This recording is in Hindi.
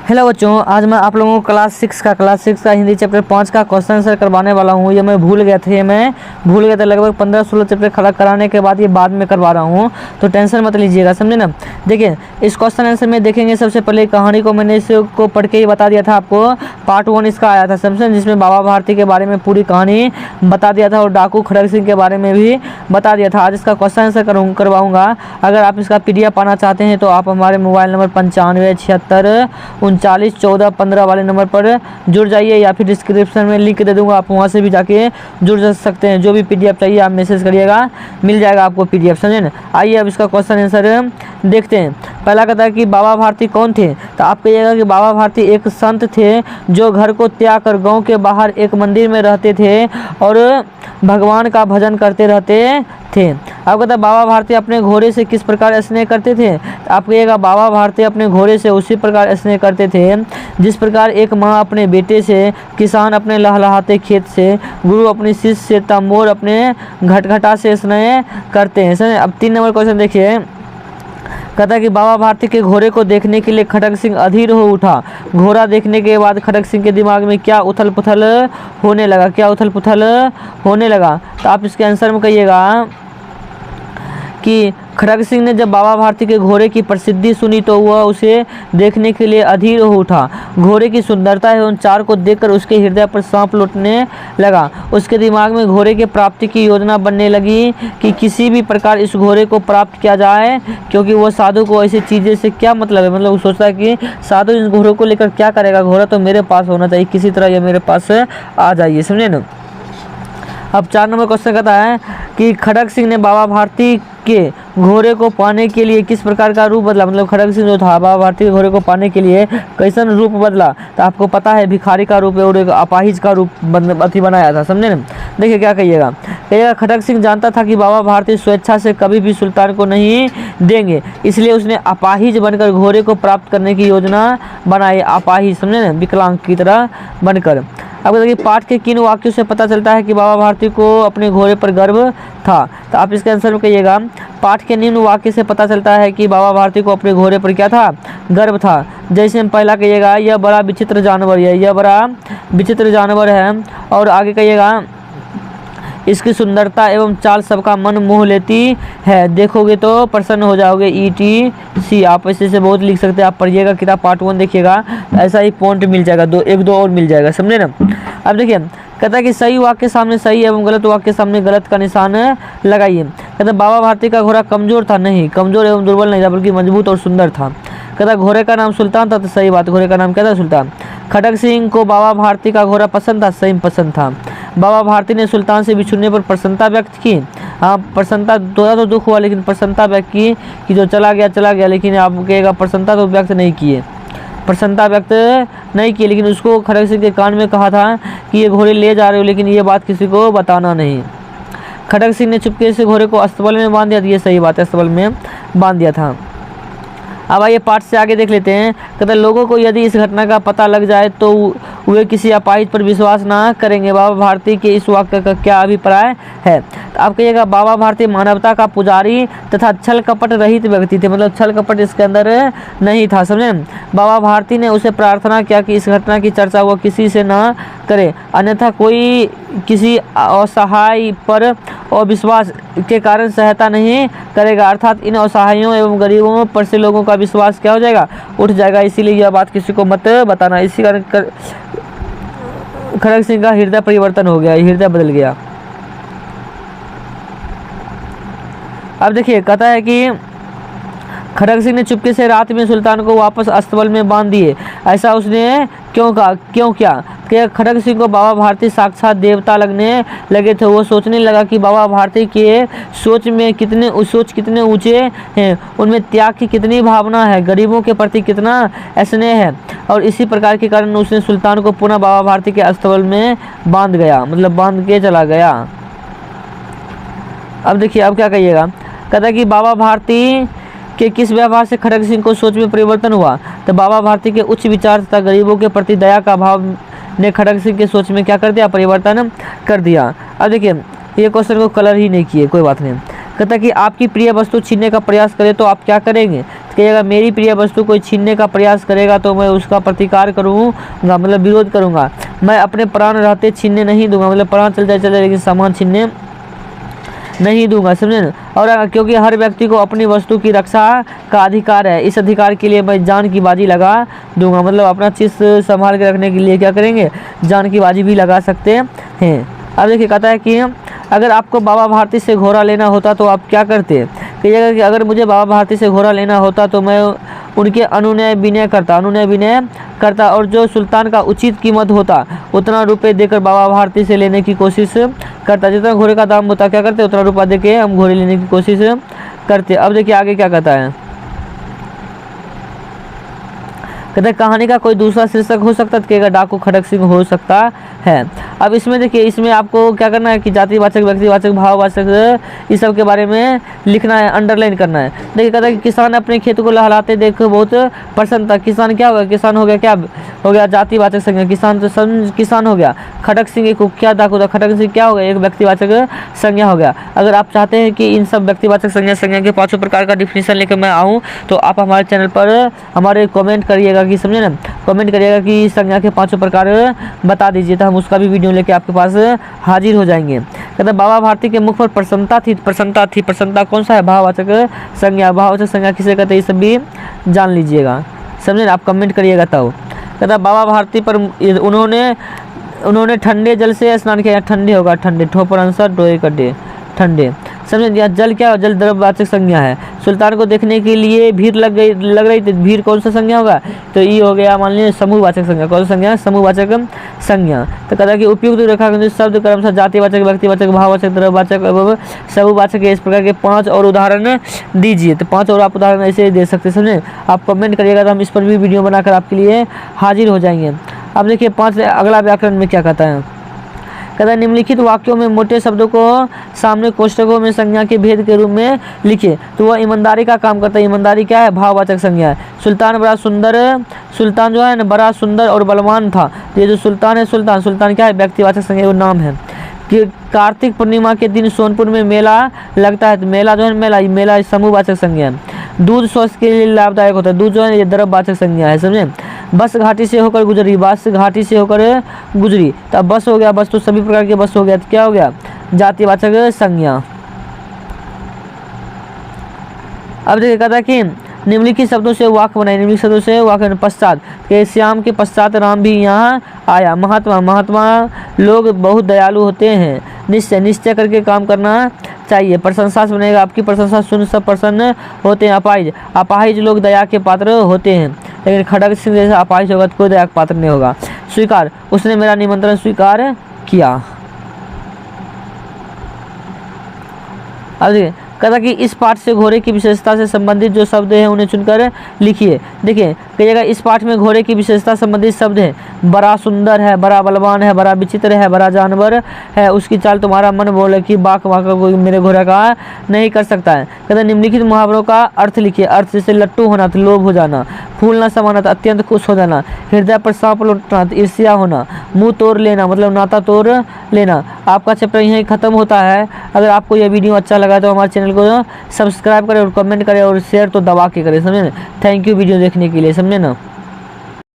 हेलो बच्चों, आज मैं आप लोगों को क्लास 6 का हिंदी चैप्टर 5 का क्वेश्चन आंसर करवाने वाला हूँ। ये मैं भूल गया था लगभग 15-16 चैप्टर खड़ा कराने के बाद ये बाद में करवा रहा हूँ, तो टेंशन मत लीजिएगा, समझे ना। देखिए, इस क्वेश्चन आंसर में देखेंगे सबसे पहले कहानी को मैंने इसको पढ़ के ही बता दिया था आपको। पार्ट 1 इसका आया था, समझे, जिसमें बाबा भारती के बारे में पूरी कहानी बता दिया था और डाकू खड़ग सिंह के बारे में भी बता दिया था। आज इसका क्वेश्चन आंसर करवाऊँगा। अगर आप इसका PDF पाना चाहते हैं तो आप हमारे मोबाइल नंबर 9576391415 वाले नंबर पर जुड़ जाइए, या फिर डिस्क्रिप्शन में लिंक दे दूंगा, आप वहां से भी जाके जुड़ सकते हैं। जो भी PDF चाहिए आप मैसेज करिएगा, मिल जाएगा आपको PDF, समझे ना। आइए अब इसका क्वेश्चन आंसर देखते हैं। पहला कहता है कि बाबा भारती कौन थे, तो आप कहिएगा कि बाबा भारती एक संत थे जो घर को त्याग कर गाँव के बाहर एक मंदिर में रहते थे और भगवान का भजन करते रहते थे। आप कहता है बाबा भारती अपने घोड़े से किस प्रकार स्नेह करते थे, तो आप कहिएगा बाबा भारती अपने घोड़े से उसी प्रकार स्नेह करते थे जिस प्रकार एक माँ अपने बेटे से, किसान अपने लहलहाते खेत से, गुरु अपने शिष्य से, तंबोर अपने घटघटा से स्नेह करते हैं। समझे। अब 3 नंबर क्वेश्चन देखिए। कहता है कि बाबा भारती के घोड़े को देखने के लिए खड़ग सिंह अधीर हो उठा। घोड़ा देखने के बाद खड़ग सिंह के दिमाग में क्या उथल पुथल होने लगा, तो आप इसके आंसर में कहिएगा कि खड़ग सिंह ने जब बाबा भारती के घोड़े की प्रसिद्धि सुनी तो वह उसे देखने के लिए अधीर हो उठा। घोड़े की सुंदरता एवं चार को देखकर उसके हृदय पर सांप लौटने लगा। उसके दिमाग में घोड़े के प्राप्ति की योजना बनने लगी कि किसी भी प्रकार इस घोड़े को प्राप्त किया जाए, क्योंकि वो साधु को ऐसी चीज़ें से क्या मतलब है। मतलब वो सोचता है कि साधु इस घोड़े को लेकर क्या करेगा, घोड़ा तो मेरे पास होना चाहिए, किसी तरह ये मेरे पास आ जाइए, समझे ना। अब 4 नंबर क्वेश्चन कहता है कि खड़ग सिंह ने बाबा भारती के घोड़े को पाने के लिए किस प्रकार का रूप बदला। मतलब खड़ग सिंह जो था बाबा भारती के घोड़े को पाने के लिए कैसन रूप बदला, तो आपको पता है भिखारी का रूप और एक अपाहिज का रूप बनाया था, समझे ना। देखिए क्या कहिएगा। खड़ग सिंह जानता था कि बाबा भारती स्वेच्छा से कभी भी सुल्तान को नहीं देंगे, इसलिए उसने अपाहिज बनकर घोड़े को प्राप्त करने की योजना बनाई। अपाहिज, समझे ना, विकलांग की तरह बनकर। अब देखिए, पाठ के किन वाक्यों से पता चलता है कि बाबा भारती को अपने घोड़े पर गर्व था, तो आप इसके आंसर में कहिएगा पाठ के निम्न वाक्य से पता चलता है कि बाबा भारती को अपने घोड़े पर क्या था, गर्व था। जैसे हम पहला कहिएगा यह बड़ा विचित्र जानवर है, यह बड़ा विचित्र जानवर है, और आगे कहिएगा इसकी सुंदरता एवं चाल सबका मन मोह लेती है, देखोगे तो प्रसन्न हो जाओगे। ETC आप ऐसे से बहुत लिख सकते हैं, आप पढ़िएगा किताब पार्ट 1 देखिएगा, ऐसा ही पॉइंट मिल जाएगा, 1-2 और मिल जाएगा, समझे ना। अब देखिए, कहता है कि सही वाक्य के सामने सही एवं गलत वाक्य के सामने गलत का निशान लगाइए। कहता है बाबा भारती का घोड़ा कमजोर था, नहीं, कमजोर एवं दुर्बल नहीं था, बल्कि मजबूत और सुंदर था। कहता है घोड़े का नाम सुल्तान था, तो सही बात, घोड़े का नाम क्या था, सुल्तान। खड़ग सिंह को बाबा भारती का घोड़ा पसंद था, सही पसंद था। बाबा भारती ने सुल्तान से बिछुड़ने पर प्रसन्नता व्यक्त की। हाँ, प्रसन्नता, थोड़ा तो दुख हुआ लेकिन प्रसन्नता व्यक्त की कि जो चला गया, लेकिन आप कहेगा प्रसन्नता तो व्यक्त नहीं किए, प्रसन्नता व्यक्त नहीं की, लेकिन उसको खड़ग सिंह के कान में कहा था कि ये घोड़े ले जा रहे हो, लेकिन ये बात किसी को बताना नहीं। खड़ग सिंह ने चुपके से घोड़े को अस्तबल में बांध दिया, ये सही बात है, अस्तबल में बांध दिया था। अब आइए पाठ से आगे देख लेते हैं। कहते लोगों को यदि इस घटना का पता लग जाए तो वे किसी अपाहिज पर विश्वास ना करेंगे। बाबा भारती के इस वाक्य का क्या अभिप्राय है, तो आप कहिएगा बाबा भारती मानवता का पुजारी तथा छल कपट रहित व्यक्ति थे, मतलब छल कपट इसके अंदर नहीं था, समझे। बाबा भारती ने उसे प्रार्थना किया कि इस घटना की चर्चा वो किसी से ना करे, अन्यथा कोई किसी असहाय पर अविश्वास के कारण सहायता नहीं करेगा, अर्थात इन असहायों एवं गरीबों पर से लोगों का विश्वास क्या हो जाएगा, उठ जाएगा। इसीलिए यह बात किसी को मत बताना। इसी कारण खड़ग सिंह का हृदय परिवर्तन हो गया, हृदय बदल गया। अब देखिए, कहता है कि खड़ग सिंह ने चुपके से रात में सुल्तान को वापस अस्तबल में बांध दिए। ऐसा उसने क्यों किया? खड़ग सिंह को बाबा भारती साक्षात देवता लगने लगे थे। वो सोचने लगा कि बाबा भारती के सोच कितने ऊंचे हैं, उनमें त्याग की कितनी भावना है, गरीबों के प्रति कितना स्नेह है, और इसी प्रकार के कारण उसने सुल्तान को पुनः बाबा भारती के अस्तबल में बांध गया, मतलब बांध के चला गया। अब देखिए, अब क्या कहिएगा। कहता है कि बाबा भारती के किस व्यवहार से खड़ग सिंह को सोच में परिवर्तन हुआ, तो बाबा भारती के उच्च विचार तथा गरीबों के प्रति दया का भाव ने खड़ग सिंह के सोच में क्या कर दिया, परिवर्तन कर दिया। अब देखिए, ये क्वेश्चन को कलर ही नहीं किए, कोई बात नहीं। कहता है कि आपकी प्रिय वस्तु छीनने का प्रयास करे तो आप क्या करेंगे? तो कहिएगा मेरी प्रिय वस्तु कोई छीनने का प्रयास करेगा तो मैं उसका प्रतिकार करूँगा, मतलब विरोध करूँगा। मैं अपने प्राण रहते छीनने नहीं दूंगा, मतलब प्राण चल जाए लेकिन सामान छीनने नहीं दूंगा, समझे ना। और क्योंकि हर व्यक्ति को अपनी वस्तु की रक्षा का अधिकार है, इस अधिकार के लिए मैं जान की बाजी लगा दूंगा, मतलब अपना चीज़ संभाल के रखने के लिए क्या करेंगे? जान की बाजी भी लगा सकते हैं। अब देखिए कहता है कि अगर आपको बाबा भारती से घोड़ा लेना होता तो आप क्या करते? कहिएगा कि अगर मुझे बाबा भारती से घोड़ा लेना होता तो मैं उनके अनुनय विनय करता और जो सुल्तान का उचित कीमत होता उतना रुपए देकर बाबा भारती से लेने की कोशिश करता। जितना घोड़े का दाम होता क्या करते? उतना रुपया देके हम घोड़े लेने की कोशिश करते। अब देखिए आगे क्या कहता है। कहते हैं कहानी का कोई दूसरा शीर्षक हो सकता है? कहेगा डाकू खड़क सिंह हो सकता है। अब इसमें देखिए, इसमें आपको क्या करना है कि जातिवाचक, व्यक्तिवाचक, भाववाचक इस सब के बारे में लिखना है, अंडरलाइन करना है। देखिए कहता है कि किसान अपने खेत को लहलाते देख बहुत प्रसन्न था। किसान क्या होगा? किसान हो गया क्या? हो गया जातिवाचक संज्ञा, किसान तो किसान हो गया। खड़क सिंह एक क्या डाकू था? खड़क सिंह क्या हो गया? एक व्यक्तिवाचक संज्ञा हो गया। अगर आप चाहते हैं कि इन सब व्यक्तिवाचक संज्ञा के 5 प्रकार का डिफिनेशन लेकर मैं आऊँ तो आप हमारे चैनल पर हमारे कमेंट करिएगा कि समझे ना, कमेंट करिएगा कि संज्ञा के 5 प्रकार बता दीजिए, तो हम उसका भी वीडियो लेके आपके पास हाजिर हो जाएंगे। कहते हैं बाबा भारती के मुख पर प्रसन्नता कौन सा है? भाववाचक संज्ञा। भाववाचक संज्ञा किसे कहते हैं? ये सब भी जान लीजिएगा, समझे ना, आप कमेंट करिएगा तब। कहता बाबा भारती पर उन्होंने ठंडे जल से स्नान किया। ठंडे होगा, ठंडे, ठोपर आंसर, डोए कड्डे, ठंडे, समझे। जल क्या? जल द्रव्यवाचक संज्ञा है। सुल्तान को देखने के लिए भीड़ लग रही थी। भीड़ कौन सा संज्ञा होगा? तो ये हो गया मान लीजिए समूहवाचक संज्ञा। कौन सा संज्ञा? समूहवाचक संज्ञा। तो कहता है कि उपयुक्त रेखा शब्द क्रमशः जातिवाचक, व्यक्तिवाचक, भाववाचक, द्रव्यवाचक एवं समूहवाचक इस प्रकार के 5 और उदाहरण दीजिए। तो 5 और आप उदाहरण ऐसे दे सकते हैं, समझे। आप कमेंट करिएगा तो हम इस पर भी वीडियो बनाकर आपके लिए हाजिर हो जाएंगे। अब देखिए 5 अगला व्याकरण में क्या कहता है। कहता है निम्नलिखित वाक्यों में मोटे शब्दों को सामने कोष्ठकों में संज्ञा के भेद के रूप में लिखिए। तो वह ईमानदारी का काम करता है। ईमानदारी क्या है? भाववाचक संज्ञा है। सुल्तान जो है ना बड़ा सुंदर और बलवान था। ये जो सुल्तान है, सुल्तान क्या है? व्यक्तिवाचक संज्ञा, वो नाम है। कि कार्तिक पूर्णिमा के दिन सोनपुर में मेला लगता है। तो मेला जो है मेला समूहवाचक संज्ञा है। दूध स्वास्थ्य के लिए लाभदायक होता है। दूध जो है ये द्रव्यवाचक संज्ञा है, समझे। बस घाटी से होकर गुजरी, बस घाटी से होकर गुजरी। तो अब बस हो गया, बस तो सभी प्रकार के बस हो गया। तो क्या हो गया? जातिवाचक संज्ञा। अब देखिए कहता है कि निम्नलिखित शब्दों से वाक्य बनाए। निम्नलिखित शब्दों से वाक्य पश्चात के श्याम के पश्चात राम भी यहाँ आया। महात्मा लोग बहुत दयालु होते हैं। निश्चय करके काम करना चाहिए। प्रशंसा से बनेगा आपकी प्रशंसा सुन सब प्रसन्न होते हैं। अपाहिज लोग दया के पात्र होते हैं। लेकिन खड़ग सिंह जैसा अपाहिज होगा तो कोई दया के पात्र नहीं होगा। स्वीकार, उसने मेरा निमंत्रण स्वीकार किया। अब कहता कि इस पाठ से घोड़े की विशेषता से संबंधित जो शब्द हैं उन्हें चुनकर लिखिए। देखिए कहिएगा इस पाठ में घोड़े की विशेषता संबंधित शब्द है। बड़ा सुंदर है, बड़ा बलवान है, बड़ा विचित्र है, बड़ा जानवर है, उसकी चाल तुम्हारा मन बोले कि बाक वाका कोई मेरे घोड़े का नहीं कर सकता है। कहता निम्नलिखित मुहावरों का अर्थ लिखिए। अर्थ जैसे लट्टू होना तो लोभ हो जाना, फूलना समाना तो अत्यंत खुश हो जाना, हृदय पर सांप लौटना तो ईर्ष्या होना, मुंह तोड़ लेना मतलब नाता तोड़ लेना। आपका चैप्टर यहीं खत्म होता है। अगर आपको यह वीडियो अच्छा लगा तो हमारे चैनल को सब्सक्राइब करें और कमेंट करें और शेयर तो दबा के करें, समझे ना। थैंक यू वीडियो देखने के लिए, समझे ना।